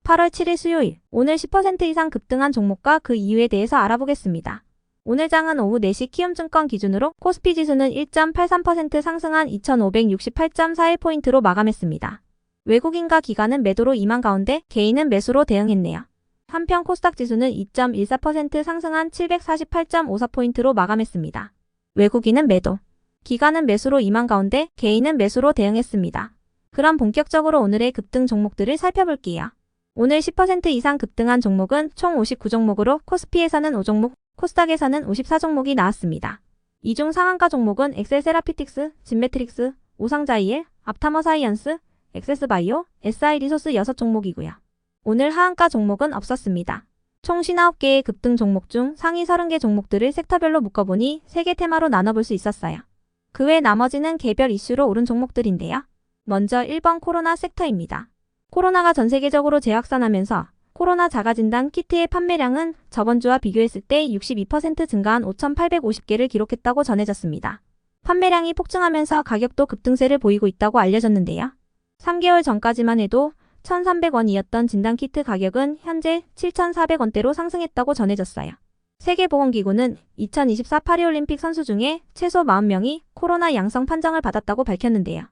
8월 7일 수요일, 오늘 10% 이상 급등한 종목과 그 이유에 대해서 알아보겠습니다. 오늘 장은 오후 4시 키움증권 기준으로 코스피 지수는 1.83% 상승한 2568.41포인트로 마감했습니다. 외국인과 기관은 매도로 임한 가운데 개인은 매수로 대응했네요. 한편 코스닥 지수는 2.14% 상승한 748.54포인트로 마감했습니다. 외국인은 매도, 기관은 매수로 임한 가운데 개인은 매수로 대응했습니다. 그럼 본격적으로 오늘의 급등 종목들을 살펴볼게요. 오늘 10% 이상 급등한 종목은 총 59종목으로 코스피에서는 5종목, 코스닥에서는 54종목이 나왔습니다. 이 중 상한가 종목은 엑셀세라피틱스, 진매트릭스, 오상자이엘, 앞타머사이언스, 엑세스바이오, SI리소스 6종목이고요. 오늘 하한가 종목은 없었습니다. 총 59개의 급등 종목 중 상위 30개 종목들을 섹터별로 묶어보니 3개 테마로 나눠볼 수 있었어요. 그 외 나머지는 개별 이슈로 오른 종목들인데요. 먼저 1번 코로나 섹터입니다. 코로나가 전 세계적으로 재확산하면서 코로나 자가진단 키트의 판매량은 저번 주와 비교했을 때 62% 증가한 5,850개를 기록했다고 전해졌습니다. 판매량이 폭증하면서 가격도 급등세를 보이고 있다고 알려졌는데요. 3개월 전까지만 해도 1,300원이었던 진단키트 가격은 현재 7,400원대로 상승했다고 전해졌어요. 세계보건기구는 2024 파리올림픽 선수 중에 최소 40명이 코로나 양성 판정을 받았다고 밝혔는데요.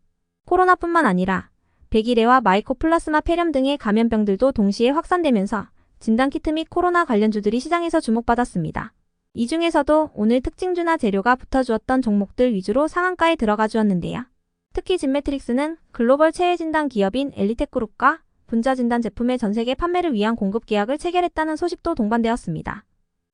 코로나뿐만 아니라 백일해와 마이코플라스마 폐렴 등의 감염병들도 동시에 확산되면서 진단키트 및 코로나 관련주들이 시장에서 주목받았습니다. 이 중에서도 오늘 특징주나 재료가 붙어주었던 종목들 위주로 상한가에 들어가 주었는데요. 특히 진매트릭스는 글로벌 체외진단 기업인 엘리텍그룹과 분자진단 제품의 전세계 판매를 위한 공급 계약을 체결했다는 소식도 동반되었습니다.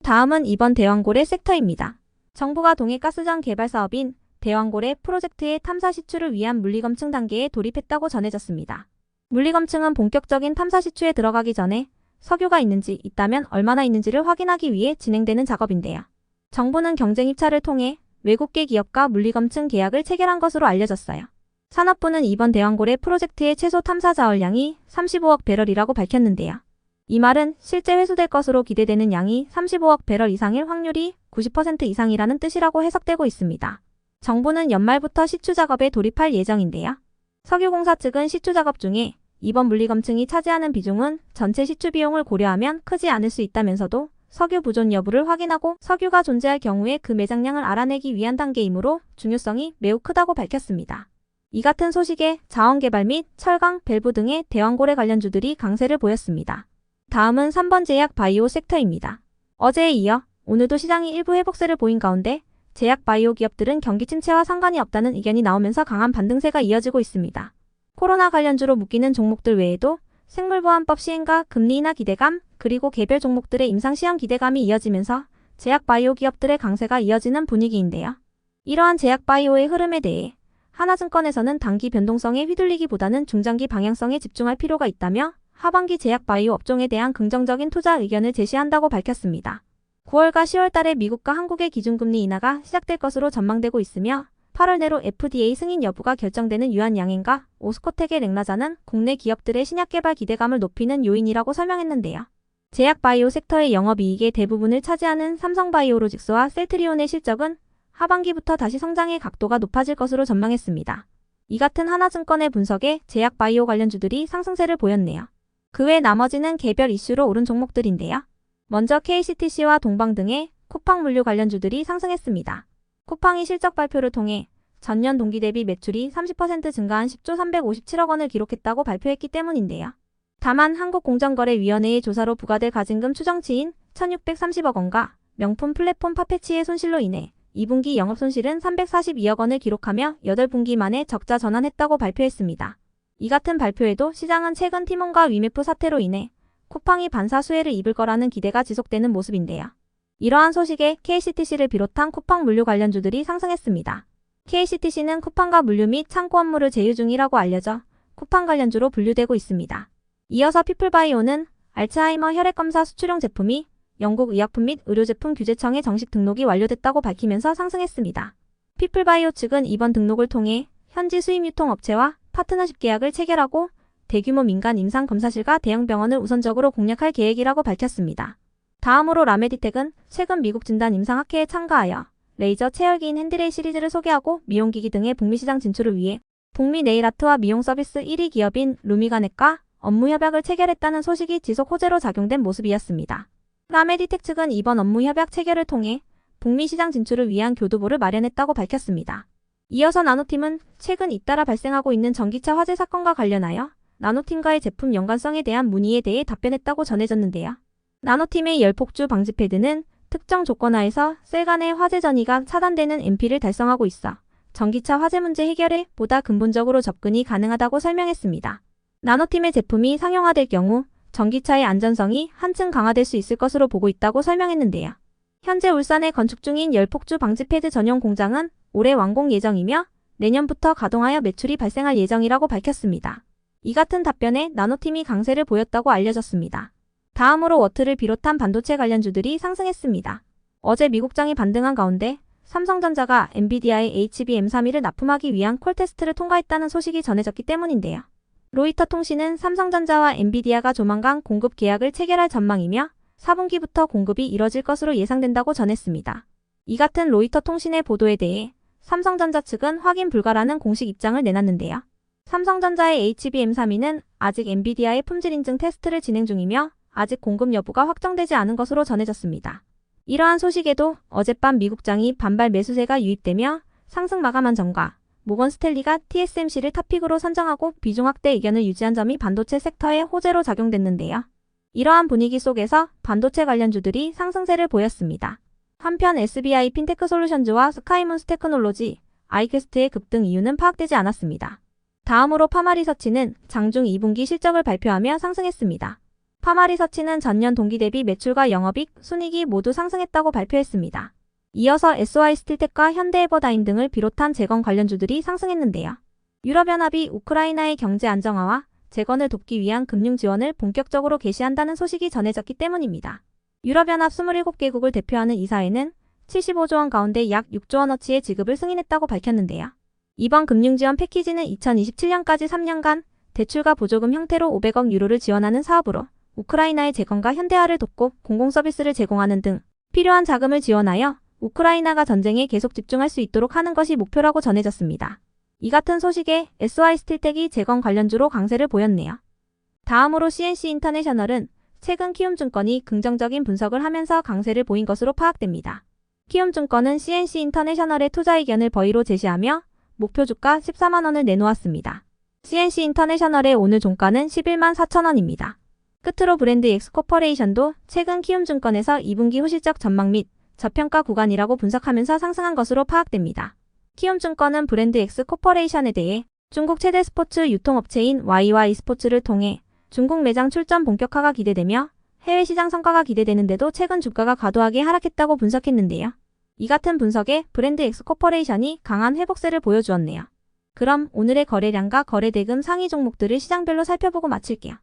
다음은 이번 대왕고래 섹터입니다. 정부가 동해가스전 개발 사업인 대왕고래 프로젝트의 탐사 시추를 위한 물리검증 단계에 돌입했다고 전해졌습니다. 물리검증은 본격적인 탐사 시추에 들어가기 전에 석유가 있는지 있다면 얼마나 있는지를 확인하기 위해 진행되는 작업인데요. 정부는 경쟁 입찰을 통해 외국계 기업과 물리검증 계약을 체결한 것으로 알려졌어요. 산업부는 이번 대왕고래 프로젝트의 최소 탐사 자원량이 35억 배럴이라고 밝혔는데요. 이 말은 실제 회수될 것으로 기대되는 양이 35억 배럴 이상일 확률이 90% 이상이라는 뜻이라고 해석되고 있습니다. 정부는 연말부터 시추 작업에 돌입할 예정인데요. 석유공사 측은 시추 작업 중에 이번 물리검증이 차지하는 비중은 전체 시추 비용을 고려하면 크지 않을 수 있다면서도 석유 부존 여부를 확인하고 석유가 존재할 경우에 그 매장량을 알아내기 위한 단계이므로 중요성이 매우 크다고 밝혔습니다. 이 같은 소식에 자원개발 및 철강, 밸브 등의 대왕고래 관련주들이 강세를 보였습니다. 다음은 3번 제약 바이오 섹터입니다. 어제에 이어 오늘도 시장이 일부 회복세를 보인 가운데 제약 바이오 기업들은 경기 침체와 상관이 없다는 의견이 나오면서 강한 반등세가 이어지고 있습니다. 코로나 관련주로 묶이는 종목들 외에도 생물보안법 시행과 금리 인하 기대감, 그리고 개별 종목들의 임상시험 기대감이 이어지면서 제약 바이오 기업들의 강세가 이어지는 분위기인데요. 이러한 제약 바이오의 흐름에 대해 하나증권에서는 단기 변동성에 휘둘리기보다는 중장기 방향성에 집중할 필요가 있다며 하반기 제약 바이오 업종에 대한 긍정적인 투자 의견을 제시한다고 밝혔습니다. 9월과 10월 달에 미국과 한국의 기준금리 인하가 시작될 것으로 전망되고 있으며 8월 내로 FDA 승인 여부가 결정되는 유한양행과 오스코텍의 렉나자는 국내 기업들의 신약 개발 기대감을 높이는 요인이라고 설명했는데요. 제약 바이오 섹터의 영업이익의 대부분을 차지하는 삼성바이오로직스와 셀트리온의 실적은 하반기부터 다시 성장의 각도가 높아질 것으로 전망했습니다. 이 같은 하나증권의 분석에 제약 바이오 관련주들이 상승세를 보였네요. 그 외 나머지는 개별 이슈로 오른 종목들인데요. 먼저 KCTC와 동방 등의 쿠팡 물류 관련주들이 상승했습니다. 쿠팡이 실적 발표를 통해 전년 동기 대비 매출이 30% 증가한 10조 357억 원을 기록했다고 발표했기 때문인데요. 다만 한국공정거래위원회의 조사로 부과될 가징금 추정치인 1,630억 원과 명품 플랫폼 파페치의 손실로 인해 2분기 영업손실은 342억 원을 기록하며 8분기 만에 적자 전환했다고 발표했습니다. 이 같은 발표에도 시장은 최근 티몬과 위메프 사태로 인해 쿠팡이 반사 수혜를 입을 거라는 기대가 지속되는 모습인데요. 이러한 소식에 KCTC를 비롯한 쿠팡 물류 관련주들이 상승했습니다. KCTC는 쿠팡과 물류 및 창고 업무를 제휴 중이라고 알려져 쿠팡 관련주로 분류되고 있습니다. 이어서 피플바이오는 알츠하이머 혈액검사 수출용 제품이 영국 의약품 및 의료제품 규제청에 정식 등록이 완료됐다고 밝히면서 상승했습니다. 피플바이오 측은 이번 등록을 통해 현지 수입 유통업체와 파트너십 계약을 체결하고 대규모 민간 임상검사실과 대형 병원을 우선적으로 공략할 계획이라고 밝혔습니다. 다음으로 라메디텍은 최근 미국 진단 임상학회에 참가하여 레이저 체열기인 핸드레이 시리즈를 소개하고 미용기기 등의 북미 시장 진출을 위해 북미 네일아트와 미용 서비스 1위 기업인 루미가넷과 업무 협약을 체결했다는 소식이 지속 호재로 작용된 모습이었습니다. 라메디텍 측은 이번 업무 협약 체결을 통해 북미 시장 진출을 위한 교두보를 마련했다고 밝혔습니다. 이어서 나노팀은 최근 잇따라 발생하고 있는 전기차 화재 사건과 관련하여 나노팀과의 제품 연관성에 대한 문의에 대해 답변했다고 전해졌는데요. 나노팀의 열폭주 방지 패드는 특정 조건 하에서 셀 간의 화재 전이가 차단되는 MP를 달성하고 있어 전기차 화재 문제 해결에 보다 근본적으로 접근이 가능하다고 설명했습니다. 나노팀의 제품이 상용화될 경우 전기차의 안전성이 한층 강화될 수 있을 것으로 보고 있다고 설명했는데요. 현재 울산에 건축 중인 열폭주 방지 패드 전용 공장은 올해 완공 예정이며 내년부터 가동하여 매출이 발생할 예정이라고 밝혔습니다. 이 같은 답변에 나노팀이 강세를 보였다고 알려졌습니다. 다음으로 워트를 비롯한 반도체 관련주들이 상승했습니다. 어제 미국장이 반등한 가운데 삼성전자가 엔비디아의 HBM3.1을 납품하기 위한 콜 테스트를 통과했다는 소식이 전해졌기 때문인데요. 로이터 통신은 삼성전자와 엔비디아가 조만간 공급 계약을 체결할 전망이며 4분기부터 공급이 이뤄질 것으로 예상된다고 전했습니다. 이 같은 로이터 통신의 보도에 대해 삼성전자 측은 확인 불가라는 공식 입장을 내놨는데요. 삼성전자의 HBM3.2는 아직 엔비디아의 품질 인증 테스트를 진행 중이며 아직 공급 여부가 확정되지 않은 것으로 전해졌습니다. 이러한 소식에도 어젯밤 미국장이 반발 매수세가 유입되며 상승 마감한 전과 모건 스탠리가 TSMC를 탑픽으로 선정하고 비중 확대 의견을 유지한 점이 반도체 섹터에 호재로 작용됐는데요. 이러한 분위기 속에서 반도체 관련주들이 상승세를 보였습니다. 한편 SBI 핀테크솔루션즈와 스카이문스 테크놀로지, 아이퀘스트의 급등 이유는 파악되지 않았습니다. 다음으로 파마리서치는 장중 2분기 실적을 발표하며 상승했습니다. 파마리서치는 전년 동기 대비 매출과 영업이익, 순이익이 모두 상승했다고 발표했습니다. 이어서 SY스틸텍과 현대에버다인 등을 비롯한 재건 관련주들이 상승했는데요. 유럽연합이 우크라이나의 경제 안정화와 재건을 돕기 위한 금융 지원을 본격적으로 개시한다는 소식이 전해졌기 때문입니다. 유럽연합 27개국을 대표하는 이사회는 75조 원 가운데 약 6조 원어치의 지급을 승인했다고 밝혔는데요. 이번 금융지원 패키지는 2027년까지 3년간 대출과 보조금 형태로 500억 유로를 지원하는 사업으로 우크라이나의 재건과 현대화를 돕고 공공서비스를 제공하는 등 필요한 자금을 지원하여 우크라이나가 전쟁에 계속 집중할 수 있도록 하는 것이 목표라고 전해졌습니다. 이 같은 소식에 SY스틸텍이 재건 관련주로 강세를 보였네요. 다음으로 CNC 인터내셔널은 최근 키움증권이 긍정적인 분석을 하면서 강세를 보인 것으로 파악됩니다. 키움증권은 CNC 인터내셔널의 투자 의견을 버이로 제시하며 목표 주가 14만 원을 내놓았습니다. CNC 인터내셔널의 오늘 종가는 11만 4천 원입니다. 끝으로 브랜드 X코퍼레이션도 최근 키움증권에서 2분기 후실적 전망 및 저평가 구간이라고 분석하면서 상승한 것으로 파악됩니다. 키움증권은 브랜드 X코퍼레이션에 대해 중국 최대 스포츠 유통업체인 YY스포츠를 통해 중국 매장 출전 본격화가 기대되며 해외 시장 성과가 기대되는데도 최근 주가가 과도하게 하락했다고 분석했는데요. 이 같은 분석에 브랜드 X코퍼레이션이 강한 회복세를 보여주었네요. 그럼 오늘의 거래량과 거래대금 상위 종목들을 시장별로 살펴보고 마칠게요.